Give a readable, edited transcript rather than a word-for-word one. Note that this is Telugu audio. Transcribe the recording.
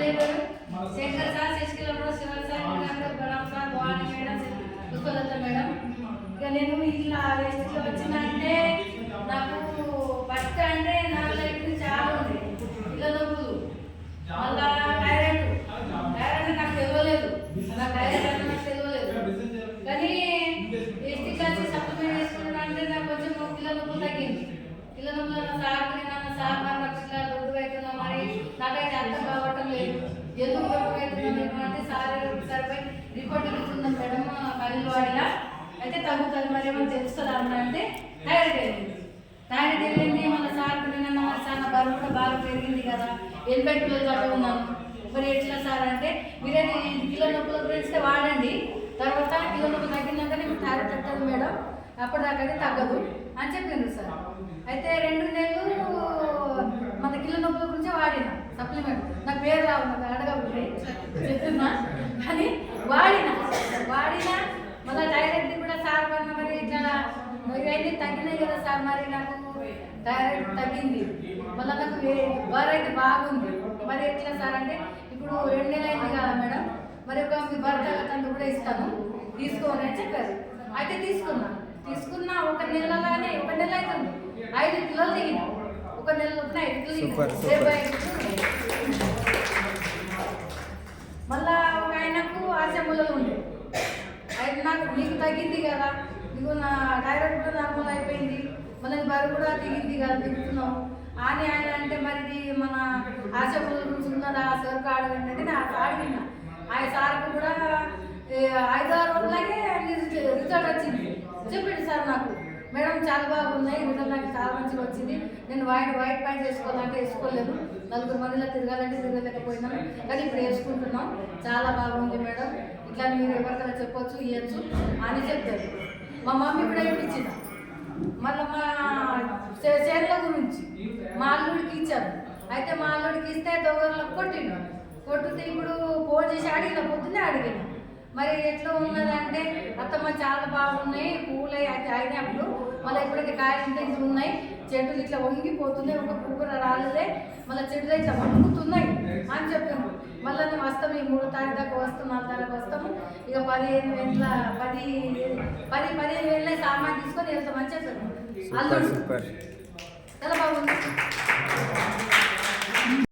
Labour Shankar sir, Sasikala Shiva sir, Balam sir, Bhavani madam, Pushpalatha madam. ఇక నేను ఇలా వేస్ట్లో వచ్చిందంటే నాకు ఫస్ట్ అంటే నా లైఫ్ చాలా ఉంది. ఇలా నొప్పులు, మళ్ళా థైరాయిడ్ నాకు తెలియలేదు, నా థైరాయిడ్ అంటే నాకు తెలియలేదు. కానీ ఎస్టీ క్లాస్ సప్లిమెంట్ వేసుకున్నాను అంటే నాకు కొంచెం పిల్లల నొప్పులు తగ్గింది. పిల్లల నొప్పులు సార్ మరి లక్షల దొడ్డు అవుతుందా, మరి నాకైతే అర్థం కావటం లేదు. ఎందుకు దొడ్డు అవుతుందో అంటే సార్పై రిపోర్ట్ ఇస్తుందాం మేడం కళ్ళు వాడిలా అయితే తగ్గుతుంది, మరి ఏమో తెలుస్తుందా అన్న అంటే థైరాయిడ్ వెళ్ళింది. మన సార్ సార్ నా బరువు కూడా బాగా పెరిగింది కదా, 80 కిలోలు దాకా ఉన్నాను. మరి ఎట్లా సార్ అంటే మీరైతే కిలో నొప్పుల గురించి వాడండి, తర్వాత కిలో నొప్పులు తగ్గినాక మీకు థైరాయిడ్ తగ్గదు మేడం, అప్పటిదాకైతే తగ్గదు అని చెప్పిండ్రు సార్. అయితే 2 నెలలు మన కిలో నొప్పుల గురించే వాడిన సప్లిమెంట్. నా పేరు రావు, నాకు అడగబుద్ది చెప్తున్నా, కానీ వాడిన మళ్ళీ థైరాయిడ్ కూడా సార్ పడిన మరి ఇట్లా ఇవన్నీ తగ్గినాయి కదా సార్, మరి నాకు థైరాయిడ్ తగ్గింది, మళ్ళీ నాకు బర్ అయితే బాగుంది. మరి ఎట్లా సార్ అంటే ఇప్పుడు 2 నెలలు అయింది కదా మేడం, మరి ఒక మీ భర్త తండ్రి కూడా ఇస్తాను తీసుకోని అని చెప్పారు. అయితే తీసుకున్నా 1 నెలలోనే 1 నెల అవుతుంది 5 కిలోలు దిగిన. 1 నెల లోపల 5 కిలోలు దిగిన. మళ్ళా ఒక ఆయనకు ఆశములలో ఉండే అయితే నాకు నీకు తగ్గింది కదా, నీకు నా థైరాయిడ్ కూడా నార్మల్ అయిపోయింది, మళ్ళీ బరువు కూడా దిగింది కదా, దిగుతున్నావు అని ఆయన అంటే మరి మన ఆశముల గురించి ఉన్నదా సార్ అడగండి అంటే నేను అడిగిన. ఆ సార్కు కూడా 5-6 రోజులకే రిజల్ట్ వచ్చింది. చెప్పింది సార్ నాకు, మేడం చాలా బాగున్నాయి, రిజల్ట్ నాకు చాలా మంచిగా వచ్చింది. నేను వైట్ ప్యాంట్ వేసుకోవాలంటే వేసుకోలేదు, 4 మందిలో తిరగాలంటే తిరగలేకపోయినాను, కానీ ఇప్పుడు వేసుకుంటున్నాం, చాలా బాగుంది మేడం, ఇట్లా మీరు ఎవరికైనా చెప్పొచ్చు ఇవ్వచ్చు అని చెప్తారు. మా మమ్మీ కూడా ఇప్పించిన. మళ్ళీ మా చేనుల గురించి మా అల్లుడికి ఇచ్చారు. అయితే మా అల్లుడికి ఇస్తే దొంగలకు కొట్టితే ఇప్పుడు ఫోన్ చేసి అడిగిన, పొద్దున్నే అడిగిన మరి ఎట్లా ఉన్నదంటే అత్తమ్మ చాలా బాగున్నాయి, పూలు అయినప్పుడు మళ్ళీ ఇప్పుడైతే కాయలు ఇంత ఉన్నాయి, చెట్లు ఇట్లా వంగిపోతున్నాయి, ఒక పువ్వు కూడా రాలేదే, మళ్ళీ చెట్లు ఇట్లా వంగుతున్నాయి అని చెప్పాము. మళ్ళీ మేము వస్తాము, ఈ 3 తారీఖు దాకా వస్తాం, 4 తారీఖు వస్తాము, ఇక 15 వేల సామాన్ తీసుకొని వెళ్తామని చెప్పాము. అల్లుడు చాలా బాగుంది.